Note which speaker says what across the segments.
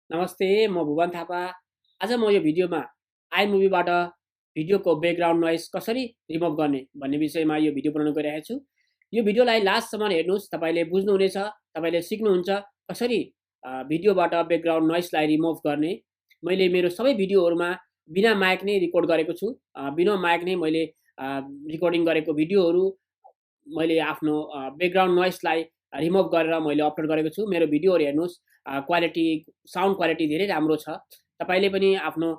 Speaker 1: नमस्ते, म भुबनथापा। आज म यो भिडियोमा आइमुभीबाट भिडियोको ब्याकग्राउन्ड नोइज कसरी रिमुभ गर्ने भन्ने विषयमा यो भिडियो बनाउन गइरहेको छु। यो भिडियोलाई लास्टसम्म हेर्नुहोस्, तपाईँले बुझ्नुहुनेछ, तपाईँले सिक्नुहुन्छ कसरी भिडियोबाट ब्याकग्राउन्ड नोइजलाई रिमुभ गर्ने। मैले मेरो सबै भिडियोहरूमा बिना माइक नै रेकर्ड गरेको छु। बिना माइक नै मैले रेकर्डिङ गरेको भिडियोहरू मैले आफ्नो ब्याकग्राउन्ड नोइजलाई रिमुभ गरेर मैले अपलोड गरेको छु। मेरो भिडियोहरू हेर्नुहोस्, क्वालिटी साउन्ड क्वालिटी धेरै राम्रो छ। तपाईँले पनि आफ्नो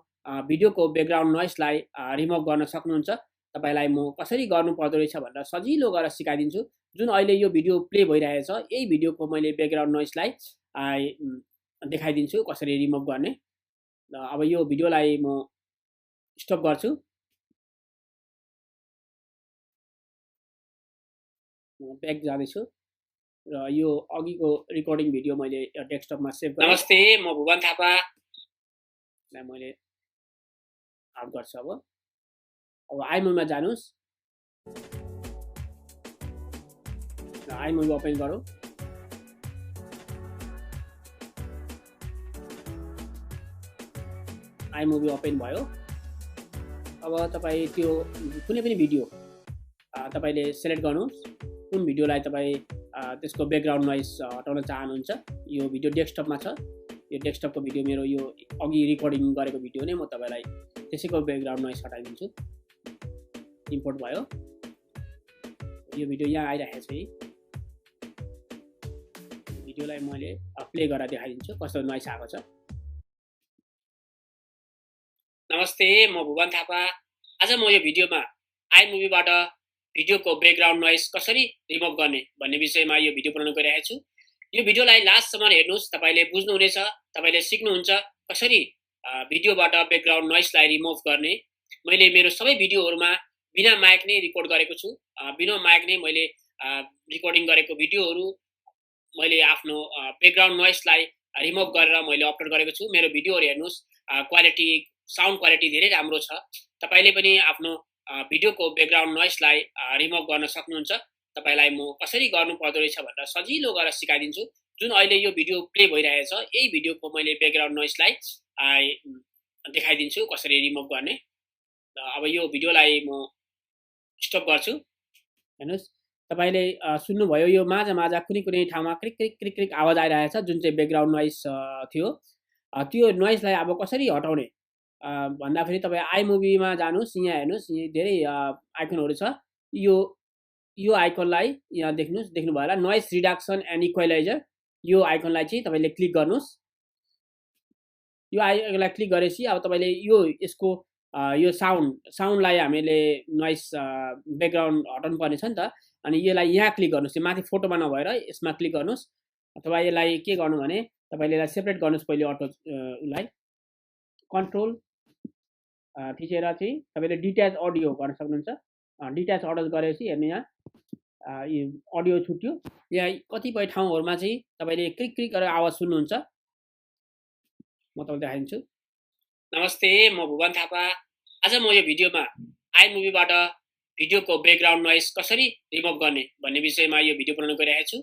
Speaker 1: भिडियोको ब्याकग्राउन्ड नोइजलाई रिमुभ गर्न सक्नुहुन्छ। तपाईँलाई म कसरी गर्नु पर्दो रहेछ भनेर सजिलो गरेर सिकाइदिन्छु। जुन अहिले यो भिडियो प्ले भइरहेछ, यही भिडियोको मैले ब्याकग्राउन्ड नोइजलाई देखाइदिन्छु कसरी रिमुभ गर्ने। अब यो भिडियोलाई म स्टप गर्छु। ब्याक जाँदैछु र यो अघिको रेकर्डिङ भिडियो मैले डेस्कटपमा सेभ गरेँ। नमस्ते, म भुवन थापा। मैले आउट गर्छु। अब आइमुभीमा जानुहोस्, आइमुभी ओपन गरौँ। आइमुभी ओपन भयो। अब तपाईँ त्यो कुनै पनि भिडियो तपाईँले सेलेक्ट गर्नुहोस्, कुन भिडियोलाई तपाईँ त्यसको ब्याकग्राउन्ड नोइज हटाउन चाहनुहुन्छ। यो भिडियो डेस्कटपमा छ। यो डेस्कटपको भिडियो मेरो यो अघि रेकर्डिङ गरेको भिडियो नै म तपाईँलाई त्यसैको ब्याकग्राउन्ड नोइज हटाइदिन्छु। इम्पोर्ट भयो। यो भिडियो यहाँ आइरहेको छ। भिडियोलाई मैले प्ले गरेर देखाइदिन्छु कस्तो नोइज आएको छ। नमस्ते, म भुवन थापा। आज म यो भिडियोमा आइमुभीबाट भिडियोको ब्याकग्राउन्ड नोइज कसरी रिमुभ गर्ने भन्ने विषयमा यो भिडियो बनाउन गइरहेको छु। यो भिडियोलाई लास्टसम्म हेर्नुहोस्, तपाईँले बुझ्नुहुनेछ, तपाईँले सिक्नुहुन्छ कसरी भिडियोबाट ब्याकग्राउन्ड नोइजलाई रिमुभ गर्ने। मैले मेरो सबै भिडियोहरूमा बिना माइक नै रेकर्ड गरेको छु। बिना माइक नै मैले रेकर्डिङ गरेको भिडियोहरू मैले आफ्नो ब्याकग्राउन्ड नोइजलाई रिमुभ गरेर मैले अपलोड गरेको छु। मेरो भिडियोहरू हेर्नुहोस्, क्वालिटी साउन्ड क्वालिटी धेरै राम्रो छ। तपाईँले पनि आफ्नो भिडियोको ब्याकग्राउन्ड नोइजलाई रिमुभ गर्न सक्नुहुन्छ। तपाईँलाई म कसरी गर्नु पर्दो रहेछ भनेर सजिलो गरेर सिकाइदिन्छु। जुन अहिले यो भिडियो प्ले भइरहेछ, यही भिडियोको मैले ब्याकग्राउन्ड नोइजलाई देखाइदिन्छु कसरी रिमुभ गर्ने। अब यो भिडियोलाई म स्टप गर्छु। हेर्नुहोस्, तपाईँले सुन्नुभयो, यो माझा कुनै कुनै ठाउँमा क्रिक क्रिक क्रिक क्रिक आवाज आइरहेछ, जुन चाहिँ ब्याकग्राउन्ड नोइज थियो। त्यो नोइजलाई अब कसरी हटाउने भन्दाखेरि तपाईँ आइमुभीमा जानुहोस्। यहाँ हेर्नुहोस्, धेरै आइकनहरू छ। यो आइकनलाई यहाँ देख्नुभयो होला, नोइज रिडक्सन एन्ड इक्वलाइजर। यो आइकनलाई चाहिँ तपाईँले क्लिक गर्नुहोस्। यो आइकनलाई क्लिक गरेपछि अब तपाईँले यसको यो साउन्डलाई हामीले नोइज ब्याकग्राउन्ड हटाउनु पर्ने छ नि त। अनि यसलाई यहाँ क्लिक गर्नुहोस्, माथि फोटोमा नभएर यसमा क्लिक गर्नुहोस्। अथवा यसलाई के गर्नु भने तपाईँले यसलाई सेपरेट गर्नुहोस्। पहिले उसलाई कन्ट्रोल थिचेर चाहिँ तपाईँले डिट्याच अडियो गर्न सक्नुहुन्छ। डिट्याच अडियो गरेपछि हेर्नु, यहाँ अडियो छुट्यो। यहाँ कतिपय ठाउँहरूमा चाहिँ तपाईँले क्लिक क्लिक गरेर आवाज सुन्नुहुन्छ। म तपाईँलाई देखाइदिन्छु। नमस्ते, म भुवन थापा। आज म यो भिडियोमा आइमुभीबाट भिडियोको ब्याकग्राउन्ड नोइज कसरी रिमुभ गर्ने भन्ने विषयमा यो भिडियो बनाउन गइरहेको छु।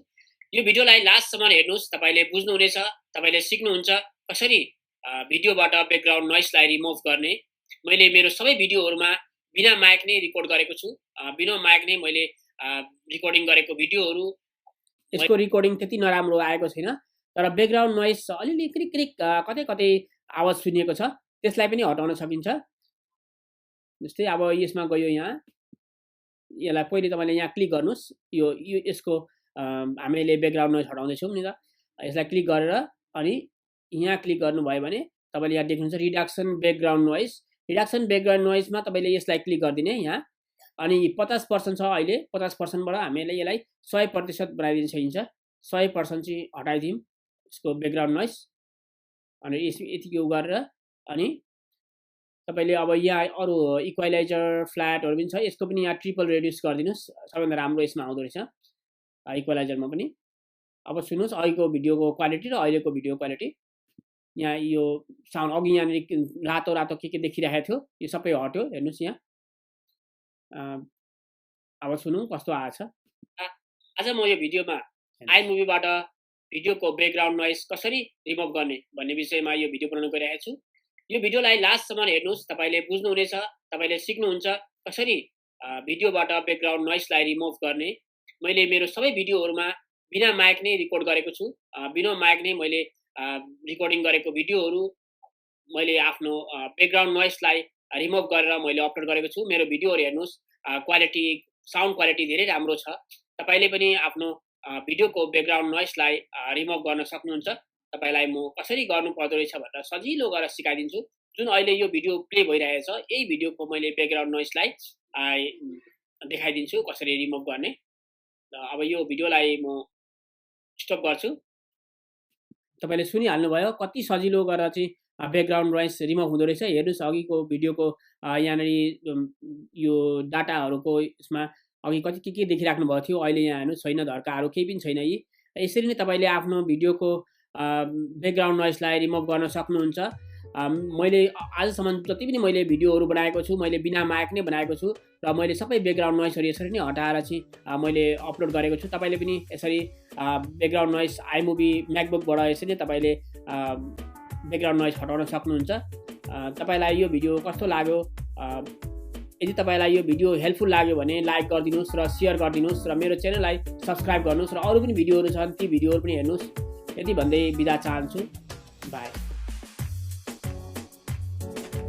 Speaker 1: यो भिडियोलाई लास्टसम्म हेर्नुहोस्, तपाईँले बुझ्नुहुनेछ, तपाईँले सिक्नुहुन्छ कसरी भिडियोबाट ब्याकग्राउन्ड नोइजलाई रिमुभ गर्ने। मैले मेरो सबै भिडियोहरूमा बिना माइक नै रेकर्ड गरेको छु। बिना माइक नै मैले रेकर्डिङ गरेको भिडियोहरू, यसको रेकर्डिङ त्यति नराम्रो आएको छैन, तर ब्याकग्राउन्ड नोइज अलिअलि क्रिक क्रिक कतै कतै आवाज सुनिएको छ। त्यसलाई पनि हटाउन सकिन्छ। जस्तै अब यसमा गयो, यहाँ यसलाई पहिले तपाईँले यहाँ क्लिक गर्नुहोस्। यसको हामीले ब्याकग्राउन्ड नोइज हटाउँदैछौँ नि त। यसलाई क्लिक गरेर अनि यहाँ क्लिक गर्नुभयो भने तपाईँले यहाँ देख्नुहुन्छ reduction background noise. Reduction background नोइजमा तपाईँले यसलाई क्लिक गरिदिने यहाँ। अनि 50% छ अहिले। 50%बाट हामीले यसलाई 100% बनाइदिन सकिन्छ। 100% चाहिँ हटाइदिउँ यसको ब्याकग्राउन्ड नोइज। अनि यतिको गरेर अनि तपाईँले अब यहाँ अरू इक्वलाइजर फ्ल्याटहरू पनि छ, यसको पनि यहाँ ट्रिपल रेड्युस गरिदिनुहोस्। सबैभन्दा राम्रो यसमा आउँदो रहेछ इक्वलाइजरमा पनि। अब सुन्नुहोस्, अघिको भिडियोको क्वालिटी र अहिलेको भिडियो क्वालिटी। यहाँ यो साउन्ड अघि यहाँनिर रातो रातो के देखिरहेको थियो, यो सबै हट्यो। हेर्नुहोस् यहाँ। अब सुनौँ कस्तो आएछ। आज म यो भिडियोमा आइमुभीबाट भिडियोको ब्याकग्राउन्ड नोइज कसरी रिमुभ गर्ने भन्ने विषयमा यो भिडियो बनाउन गइरहेको छु। यो भिडियोलाई लास्टसम्म हेर्नुहोस्, तपाईले बुझ्नुहुनेछ, तपाईले सिक्नुहुन्छ कसरी भिडियोबाट ब्याकग्राउन्ड नोइजलाई रिमुभ गर्ने। मैले मेरो सबै भिडियोहरुमा बिना माइक नै रेकर्ड गरेको छु। बिना माइक नै मैले रेकर्डिङ गरेको भिडियोहरु मैले आफ्नो ब्याकग्राउन्ड नोइजलाई रिमुभ गरेर मैले अपलोड गरेको छु। मेरो भिडियोहरु हेर्नुहोस्, क्वालिटी साउन्ड क्वालिटी धेरै राम्रो छ। तपाईले पनि आफ्नो भिडियोको ब्याकग्राउन्ड नोइजलाई रिमुभ गर्न सक्नुहुन्छ। तपाईलाई म कसरी गर्नु पर्दो रहेछ भनेर सजिलो गरेर सिकाइदिन्छु। जुन अहिले यो भिडियो प्ले भइरहेछ, यही भिडियोको मैले ब्याकग्राउन्ड नोइजलाई देखाइदिन्छु कसरी रिमुभ गर्ने। अब यो भिडियोलाई म स्टप गर्छु। तपाईले सुनिहाल्नु भयो कति सजिलो गरेर चाहिँ ब्याकग्राउन्ड नोइज रिमुभ हुँदो रहेछ। हेर्नुस्, अघिको भिडियोको यहाँनेरि यो डाटाहरुको यसमा अघि कति के देखिराख्नु भएको थियो, अहिले यहाँ हेर्नुस् छैन, धर्काहरु केही पनि छैन। यी यसरी नै तपाईले आफ्नो भिडियोको ब्याकग्राउन्ड नोइजलाई रिमुभ गर्न सक्नुहुन्छ। मैले आजसम्म जति पनि मैले भिडियोहरु बनाएको छु, मैले बिना माइक नै बनाएको छु र मैले सबै ब्याकग्राउन्ड नोइजहरु यसरी नै हटाएर चाहिँ मैले अपलोड गरेको छु। तपाईले पनि यसरी ब्याकग्राउन्ड नोइज iMovie macbookबाट यसरी नै तपाईले ब्याकग्राउन्ड नोइज हटाउन सक्नुहुन्छ। तपाईलाई यो भिडियो कस्तो लाग्यो? यदि तपाईलाई यो भिडियो हेल्पफुल लाग्यो भने लाइक गरिदिनुस् र शेयर गरिदिनुस् र मेरो च्यानललाई सब्स्क्राइब गर्नुस् र अरु पनि भिडियोहरु छन् ती भिडियोहरु पनि हेर्नुस्। यति भन्दै बिदा चाहन्छु। बाइ।